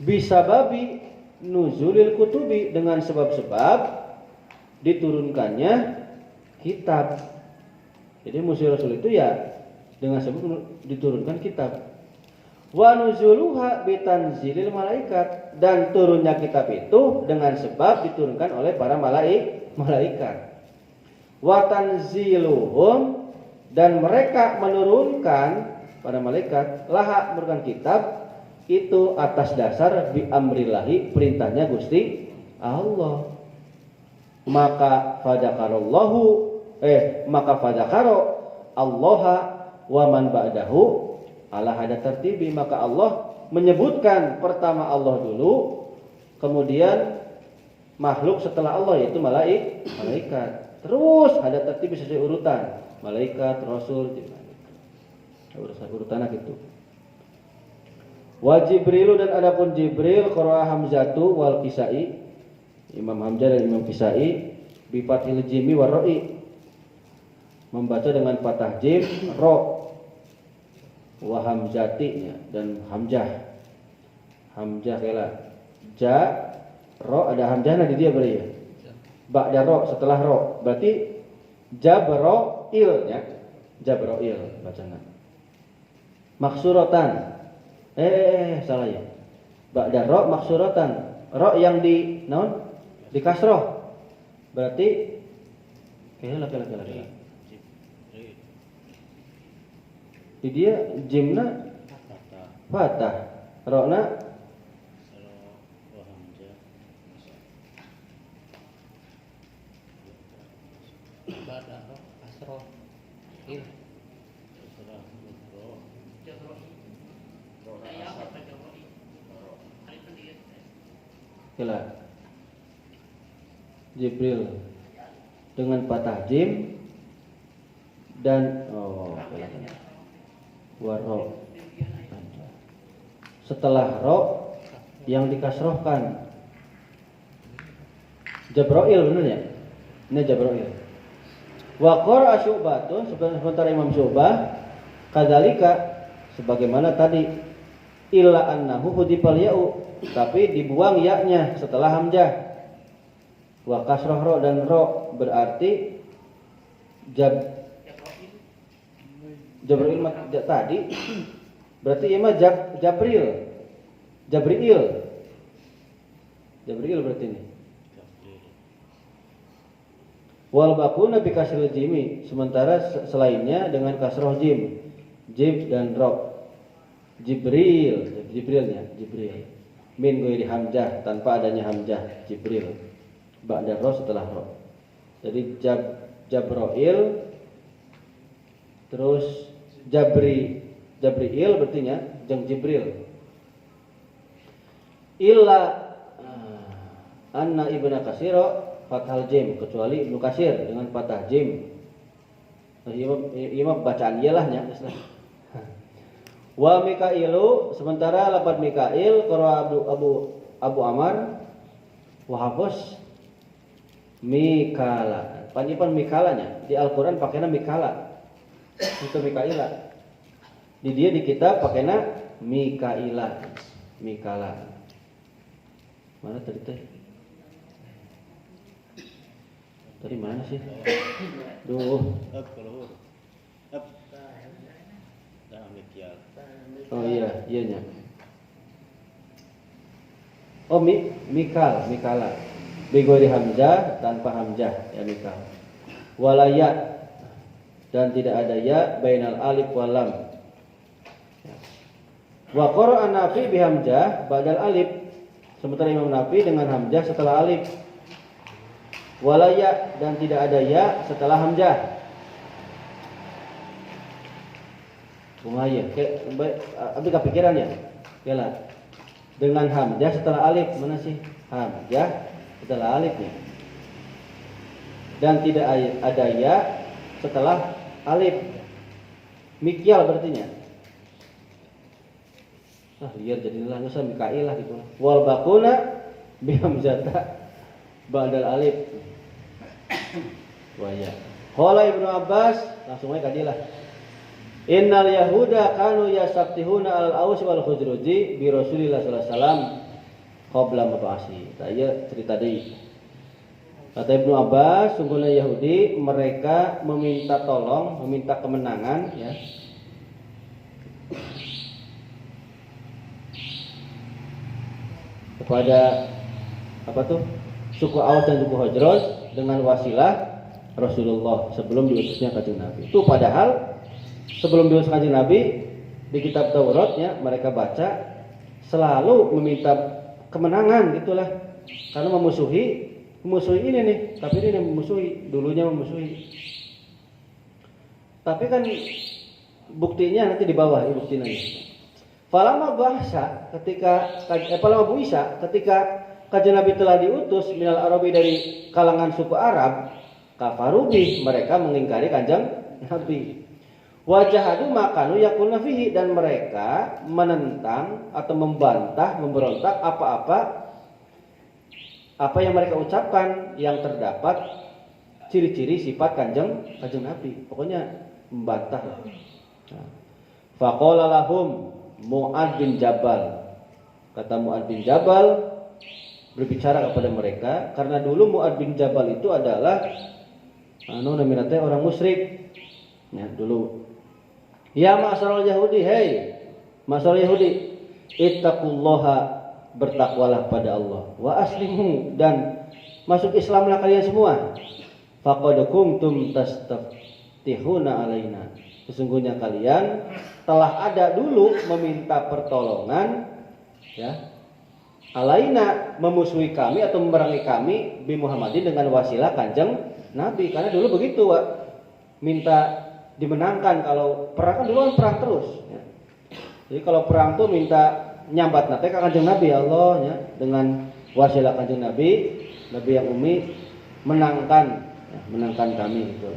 bisa babi nuzulil kutubi, dengan sebab-sebab diturunkannya kitab. Jadi musuh rasul itu ya dengan sebab diturunkan kitab. Wa nuzuluha bitanzilil malaikat, dan turunnya kitab itu dengan sebab diturunkan oleh para malaikat. Wa tanziluhum, dan mereka menurunkan para malaikat laha menurunkan kitab itu atas dasar bi amrillahi, perintahnya Gusti Allah. Maka fadzakaro Allaha wa man ba'dahu ala hada tertibi, maka Allah menyebutkan pertama Allah dulu, kemudian makhluk setelah Allah, yaitu malaikat. Terus hada tertibi sesuai urutan, malaikat, rasul, urutannya gitu. Wa Jibrilu, dan adapun Jibril qara'a Hamzatu wal Kisai, Imam Hamzah dan Imam Kisai, bi fathil jimi war ra'i, membaca dengan fathah jim ra, wa hamzatinya dan hamzah kela ja ro, ada hamzahnya di dia berarti ya, ba'da ro, setelah ro, berarti jabroil ya, jabroil bacanya. Maksuratan salah ya, ba'da ro maksuratan, ro yang di naon, di kasroh, berarti kela di dia jimna fatah, rokna kela Jibril dengan patah jim dan waro, setelah ro yang dikasrohkan Jabroil, benar ya? Ini Jabroil. Wa qara'a Syu'batun, sementara Imam Syu'bah kadzalika sebagaimana tadi, illa annahu hudifal ya'u, tapi dibuang ya-nya setelah hamzah. Wa kasroh ro, dan ro berarti Jabril tadi berarti ia mah Jabril berarti ini. Wal bakuna bi kasril jimi, sementara selainnya dengan kasroh jim dan ro. Jibrilnya min ghairi hamzah, tanpa adanya hamzah, Jibril ba'da ro, setelah ro. Jadi Jabroil terus Jabriil berarti jeung Jibril. Illa anna ibnu Katsir fathal jim, kecuali Ibnu Katsir dengan fathah jim. Imam bacaan iyalah nya. Wa Mikailu, sementara lafaz Mikail qara Abu Amar wa Hafs Mikala. Panjipan Mikalanya di Al-Qur'an pakainya Mikala. Itu Mikaila. Di dia di kitab pakainya Mikala. Mana tadi teh? Tadi mana sih? Oh iya, iyanya. Oh Mikala. Bigori hamzah, tanpa hamzah ya Mikal. Walaya, dan tidak ada ya bainal alif wal lam. Wa qara'a Nafi bi hamzah ba'dal alif, sementara Imam Nafi dengan hamzah setelah alif. Walaya, dan tidak ada ya setelah hamzah. Kumaya, abdi kepikiran ya? Yalah. Dengan hamzah setelah alif, mana sih? Hamzah setelah alifnya. Dan tidak ada ya setelah alif. Mikyal berartinya. Liar jadilah nusa Mikail lah gitu. Wal bakuna bi hamzata ba'dal alif. Waya. Qala Ibnu Abbas, langsung aja kadilah. Innal yahuda kanu yasabtihuna al-Aus wal Khuzraji bi Rasulillah sallallahu alaihi wasallam qabla mab'asi. Saya cerita deui. Kata Ibnu Abbas, sungguhnya Yahudi mereka meminta tolong, meminta kemenangan ya. kepada suku Aus dan suku Khazraj dengan wasilah Rasulullah sebelum diutusnya Kanjeng Nabi. Itu padahal sebelum diutus Kanjeng Nabi di kitab Tauratnya mereka baca selalu meminta kemenangan gitulah, karena memusuhi ini nih, tapi ini yang dulunya memusuhi. Tapi kan buktinya nanti di bawah ya, buktinya. Falama bahasa ketika Kanjeng Nabi telah diutus minal Arabi dari kalangan suku Arab, kafarubi mereka mengingkari Kanjeng Nabi. Wajahadu makanu yakuna fihi, dan mereka menentang atau membantah, memberontak apa yang mereka ucapkan yang terdapat ciri-ciri sifat kanjeng Nabi. Pokoknya membantah. Faqala lahum Mu'ad bin Jabal. Kata Mu'ad bin Jabal berbicara kepada mereka, karena dulu Mu'ad bin Jabal itu adalah orang musyrik. Ya, dulu. Ya ma'asyaral Yahudi, hei ma'asyaral Yahudi, ittaqullaha, bertakwalah pada Allah, wa aslimu, dan masuk Islamlah kalian semua. Faqad kuntum tastaftihuna alaina, sesungguhnya kalian telah ada dulu meminta pertolongan ya, alaina, memusuhi kami atau memerangi kami, bi Muhammadin, dengan wasilah Kanjeng Nabi. Karena dulu begitu, minta dimenangkan. Kalau perang kan dulu kan perang terus ya. Jadi kalau perang tuh minta nyambat nate Kanjeng Nabi, Allah ya, dengan wasilah Kanjeng Nabi yang umi menangkan kami gitu.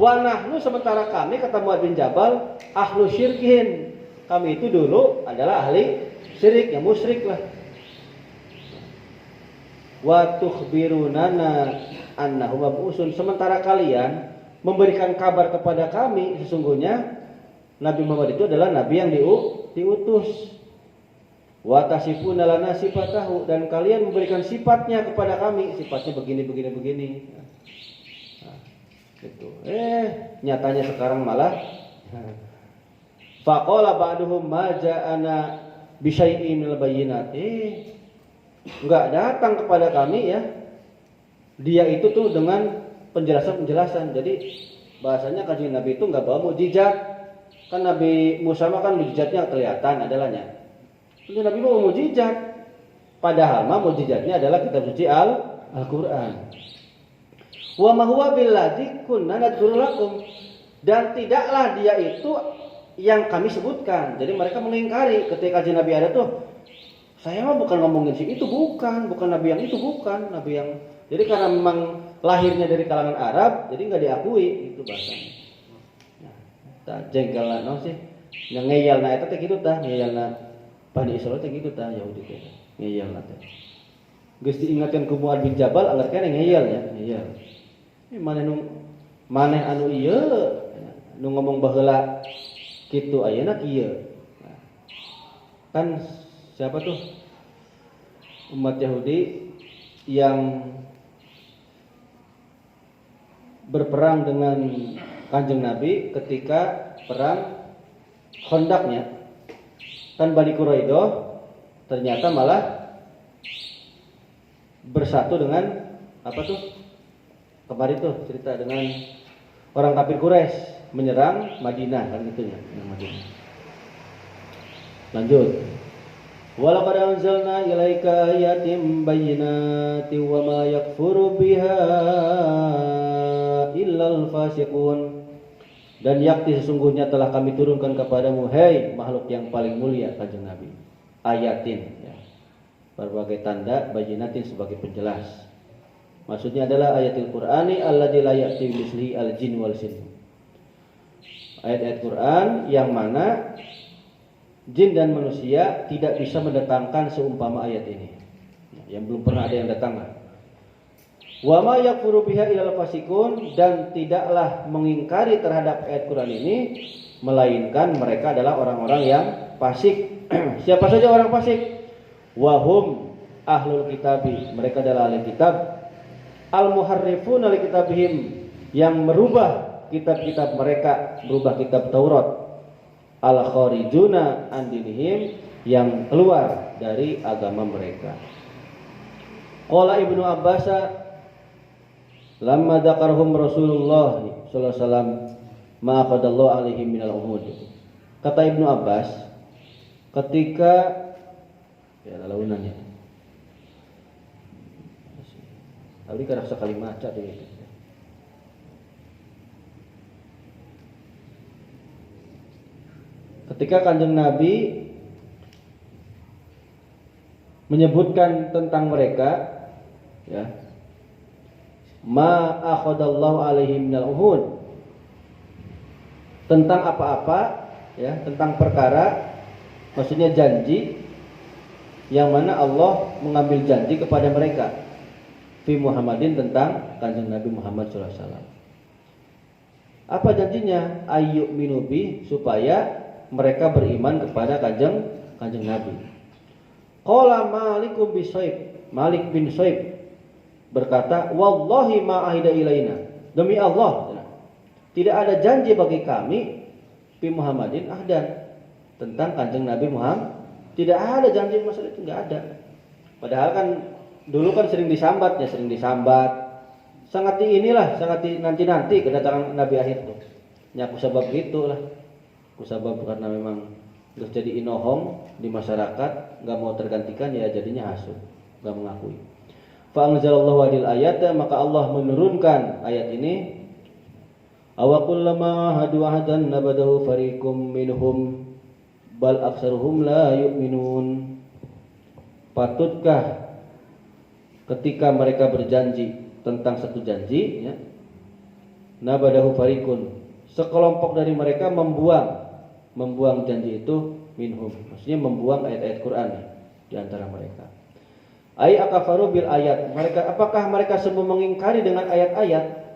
Wa nahnu, sementara kami, kata Mu'ad bin Jabal, ahlu syirkin, kami itu dulu adalah ahli syirik, yang musyrik lah. Wa tukhbirunana annahu mab'usun, sementara kalian memberikan kabar kepada kami sesungguhnya Nabi Muhammad itu adalah nabi yang diutus. Wa tasifuna lana sifatahu, dan kalian memberikan sifatnya kepada kami, sifatnya begini. Nah, gitu. Nyatanya sekarang malah faqala ba'duhum ma ja'ana bi syai'in minal bayyinat. Enggak datang kepada kami ya. Dia itu tuh dengan penjelasan. Jadi bahasanya Kanjeng Nabi itu enggak bawa mukjizat. Kan Nabi Musa mah kan mukjizatnya kelihatan adalahnya. Kanjeng Nabi bawa mukjizat. Padahal mah mukjizatnya adalah kitab suci Al-Qur'an. Wa ma huwa billadzi kunna nadhkuru lakum, dan tidaklah dia itu yang kami sebutkan. Jadi mereka mengingkari ketika Kanjeng Nabi ada tuh. Saya mah bukan ngomongin si itu, bukan nabi yang itu, bukan nabi yang. Jadi karena memang lahirnya dari kalangan Arab, jadi nggak diakui itu bahasanya. Nah, jengkel lah, no sih. Yang ngeyel na itu teh gitu tah, ngeyel na Bani Israil teh gitu tah, Yahudi teh ngeyel na teh. Geus diingatkeun ku Mu'ad bin Jabal, agar kene ngeyel ya, ngeyel. Maneh anu ieu, nu ngomong baheula kitu ayeuna kieu. Kan siapa tuh umat Yahudi yang berperang dengan Kanjeng Nabi ketika perang Khandaqnya, kan Bani Quraidah ternyata malah bersatu dengan kemarin tuh cerita dengan orang kafir Quraisy menyerang Madinah, kan gitu ya, Madinah. Lanjut. Walaqad anzalna ilaika ayatin bayyinatin wa ma yakfuru biha illal fasiqun, dan yakti sesungguhnya telah kami turunkan kepadamu, hei makhluk yang paling mulia Kanjeng Nabi, ayatin ya, berbagai tanda, bayyinatin sebagai penjelas. Maksudnya adalah ayatil Qur'ani alladzi la ya'ti mislihi al-jin wal sin, ayat-ayat Quran yang mana jin dan manusia tidak bisa mendatangkan seumpama ayat ini, yang belum pernah ada yang datang. Wa ma yakfuru biha illal fasikun, dan tidaklah mengingkari terhadap ayat Quran ini melainkan mereka adalah orang-orang yang fasik. Siapa saja orang fasik? Wahum ahlul kitabi, mereka adalah ahli kitab. Al muharrifuna li kitabihim, yang merubah kitab-kitab mereka, merubah kitab Taurat. Al kharijuna an dinihim, yang keluar dari agama mereka. Qala Ibnu Abbas lamma dzakarhum Rasulullah sallallahu alaihi wasallam ma qadallahu alaihim minal uhud. Kata Ibnu Abbas ketika launannya tadi kada sekali maca deh. Ketika Kanjeng Nabi menyebutkan tentang mereka, ya, ma akhadallahu alaihim minal uhud, tentang apa-apa, ya, tentang perkara, maksudnya janji yang mana Allah mengambil janji kepada mereka fi Muhammadin, tentang Kanjeng Nabi Muhammad SAW. Apa janjinya? Ayyuk minubi, supaya mereka beriman kepada Kanjeng Nabi. Qala Malik bin Soib berkata, wallahi ma ahida ilaina, demi Allah tidak ada janji bagi kami fi Muhammadin ahdan, tentang Kanjeng Nabi Muhammad. Tidak ada janji masalah itu, enggak ada. Padahal kan dulu kan sering disambat, sangat nanti kedatangan Nabi akhir tuh. Nyaku sebab gitulah. Kusabab karena memang terus jadi inohong di masyarakat, nggak mau tergantikan, ya jadinya hasud, nggak mengakui. Fa anzalallahu hadil ayat, maka Allah menurunkan ayat ini. Awakullama hadu ahadan nabadahu fariqum minhum bal aksaruhum la yu'minun. Patutkah ketika mereka berjanji tentang satu janji, ya, nabadahu fariqun, sekelompok dari mereka membuang janji itu minhum, maksudnya membuang ayat-ayat Quran di antara mereka. Ai akafaru bil ayat, apakah mereka semua mengingkari dengan ayat-ayat,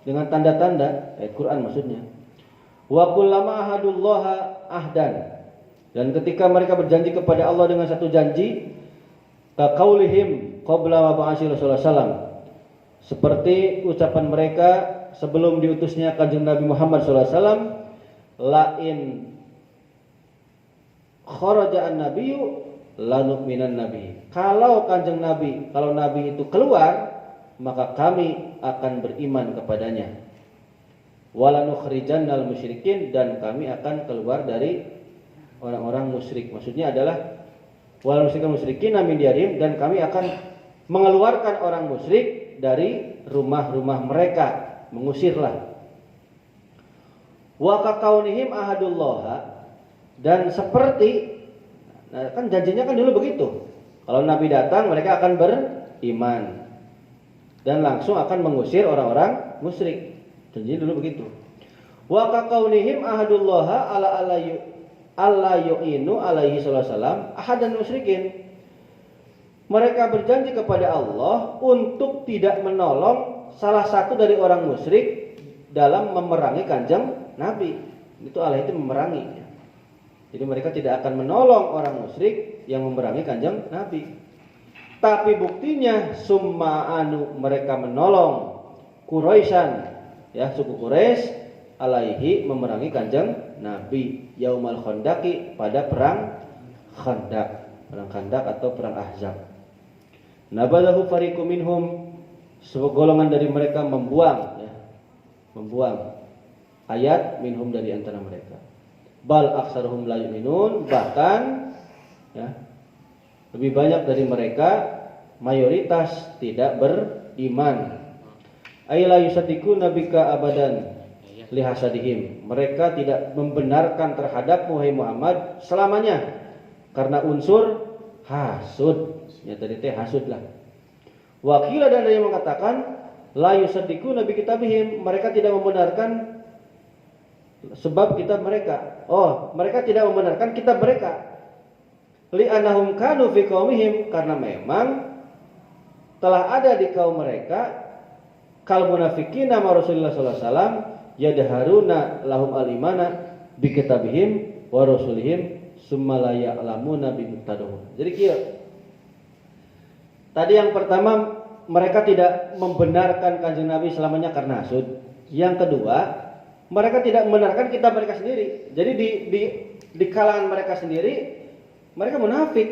dengan tanda-tanda ayat Quran maksudnya. Wa kullama ahadullaha ahdan, dan ketika mereka berjanji kepada Allah dengan satu janji, kaqaulihim qabla mab'atsi Rasulullah sallallahu, seperti ucapan mereka sebelum diutusnya Kanjeng Nabi Muhammad sallallahu alaihi wasallam, lain kharaja an-nabiyyu lanu'minan nabi. Kalau Nabi itu keluar, maka kami akan beriman kepadanya. Walanukhrijannal musyrikin, dan kami akan keluar dari orang-orang musyrik. Maksudnya adalah walanukhrijan musyrikin min diyarim, dan kami akan mengeluarkan orang musyrik dari rumah-rumah mereka, mengusirlah. Wa kaqaunihim ahadullah, dan seperti, nah kan janjinya kan dulu begitu. Kalau Nabi datang mereka akan beriman dan langsung akan mengusir orang-orang musyrik. Janjinya dulu begitu. Wa kaqaunihim ahadullah alla yu'inu alaihi sallallahu ahadan musyrikin. Mereka berjanji kepada Allah untuk tidak menolong salah satu dari orang musyrik dalam memerangi Kanjeng Nabi. Itu Allah itu memerangi. Jadi mereka tidak akan menolong orang musyrik yang memerangi Kanjeng Nabi. Tapi buktinya mereka menolong Quraisyan, ya, suku Quraisy alaihi, memerangi Kanjeng Nabi yaumal khandaqi, pada perang Khandaq atau perang Ahzab. Nabadahu fariqum minhum, segolongan dari mereka membuang ayat minhum, dari antara mereka. Bal aksaruhum la yu'minun, bahkan, ya, lebih banyak dari mereka, mayoritas tidak beriman. Ayla yusaddiquna bika abadan lihasadihim, mereka tidak membenarkan terhadap Muhammad selamanya karena unsur hasud. Ya tadi teh hasud lah. Wakil ada yang mengatakan la yusaddiquna bi kitabihim, mereka tidak membenarkan sebab kitab mereka. Mereka tidak membenarkan kitab mereka. Li'annahum kanu fi qaumihim, karena memang telah ada di kaum mereka kal munafiqina ma Rasulullah sallallahu alaihi wasallam yadharuna lahum al-imana bi kitabihim wa rasulihim summa la ya'lamuna bi muqtadahum. Jadi kira tadi yang pertama, mereka tidak membenarkan Kanjeng Nabi selamanya karena hasud. Yang kedua, mereka tidak membenarkan kitab mereka sendiri. Jadi di kalangan mereka sendiri mereka munafik.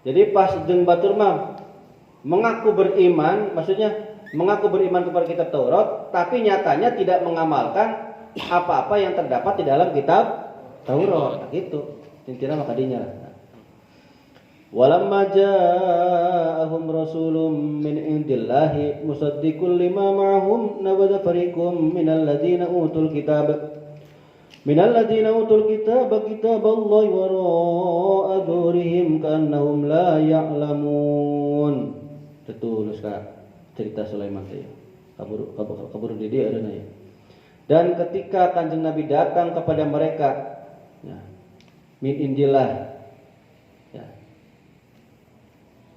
Jadi pas jeung batur mah mengaku beriman, maksudnya mengaku beriman kepada kitab Taurat, tapi nyatanya tidak mengamalkan apa-apa yang terdapat di dalam kitab Taurat. Gitu. Intinya maka dinya lah. Walamma ja'ahum rasulun min indillahi musaddiqul lima ma'hum nabada fariqum minal ladzina utul kitab kitaballahi wara'a dzurihim ka'annahum la ya'lamun. Betul Kak cerita Sulaiman teh. Kabur di dia ada ya. Dan ketika Kanjeng Nabi datang kepada mereka ya, min indillah ya,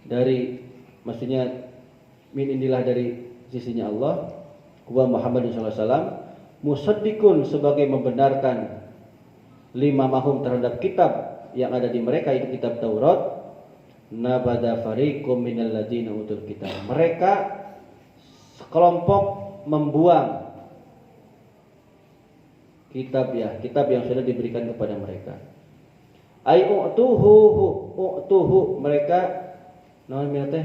dari maksudnya min indillah dari sisinya Allah, wa Muhammad sallallahu alaihi wasallam musaddiqun sebagai membenarkan lima mahum terhadap kitab yang ada di mereka, itu kitab Taurat, nabada fariqum minal ladzina utul kitab, mereka sekelompok membuang kitab yang sudah diberikan kepada mereka. Ai utuhu mereka naon mila teh?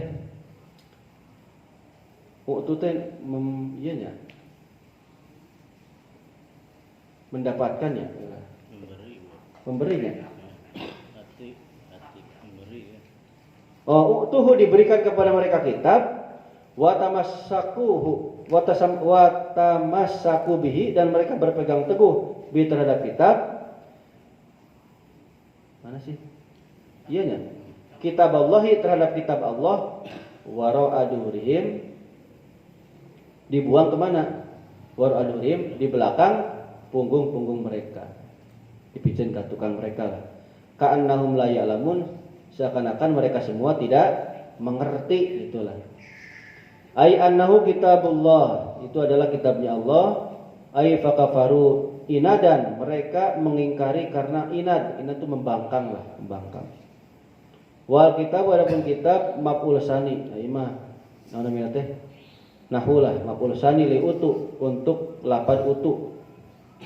Utu teh ieu nya. Mendapatkannya. Memberinya. Oh, utuhu diberikan kepada mereka kitab, wa tamassaku bihi, dan mereka berpegang teguh bi terhadap kitab. Mana sih? Iya nya. Kitab Allahi terhadap kitab Allah, wara'a durihim dibuang kemana? Wara'a durihim di belakang punggung-punggung mereka. Dipijen ke tukang mereka lah. Ka'annahum la ya'lamun, seakan-akan mereka semua tidak mengerti, itulah. Ai annahu kitabullah, itu adalah kitabnya Allah. Ai fakafaru inadan, mereka mengingkari karena inad itu membangkang lah, membangkang. Wal kitab, adapun kitab maf'ul sani, ai mah naon namanya teh? Nahwu lah, maf'ul sani li utu, untuk lafaz utu.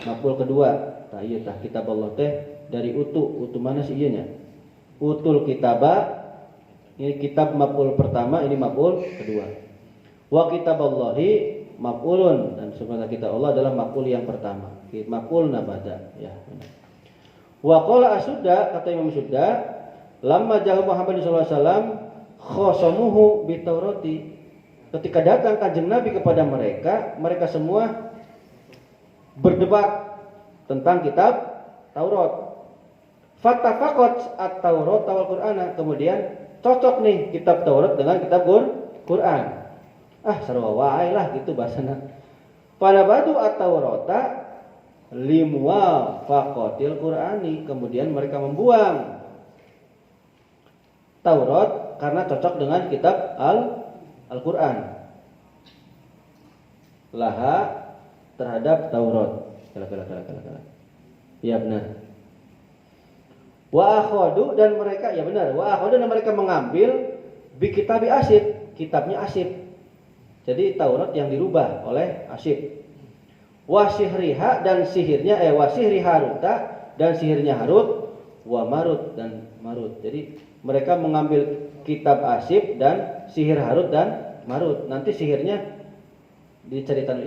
Maf'ul kedua, tah ieu tah kitab Allah teh dari utu. Utu mana sih ieu nya? Utul kitaba, ini kitab maf'ul pertama, ini maf'ul kedua. Wa kitaballahi maf'ulun, dan sebenarnya kitab Allah adalah maf'ul yang pertama. Maf'ul nabada, ya benar. Wa qala asudda, kata Imam Sudda, lamma ja'a Muhammad sallallahu alaihi wasallam khosamuhu bi Taurati, ketika datang Kanjeng Nabi kepada mereka, mereka semua berdebat tentang kitab Taurat. Fattafaqat at-Taurat wal Qur'an, kemudian cocok nih kitab Taurat dengan kitab Quran. Sarua wae lah gitu bahasana. Pada batu at-Taurata limuwafaqatil Qur'ani, kemudian mereka membuang Taurat karena cocok dengan kitab Al-Qur'an. Laha terhadap Taurat. Kala. Ya benar. Wa akhadu, dan mereka, ya benar, wa akhadu, dan mereka mengambil bi kitabi Asyib, kitabnya Asyib. Jadi Taurat yang dirubah oleh Asyib. Wa sihriha, dan sihirnya wa sihri Haruta, dan sihirnya Harut, wa Marut, dan Marut. Jadi mereka mengambil kitab Asyib dan sihir Harut dan Marut. Nanti sihirnya diceritakan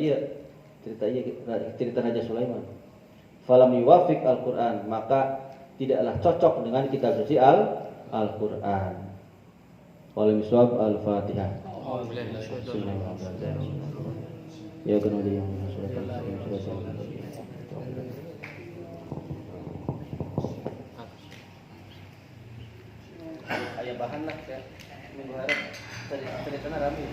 cerita Raja Sulaiman. Falam yuwafiq al-Qur'an, maka tidaklah cocok dengan kitab suci Al-Qur'an. Wal miswab al-Fatihah. Ya kana dia yang sudah aya bahan lah ya minggu harap ceritanya rame.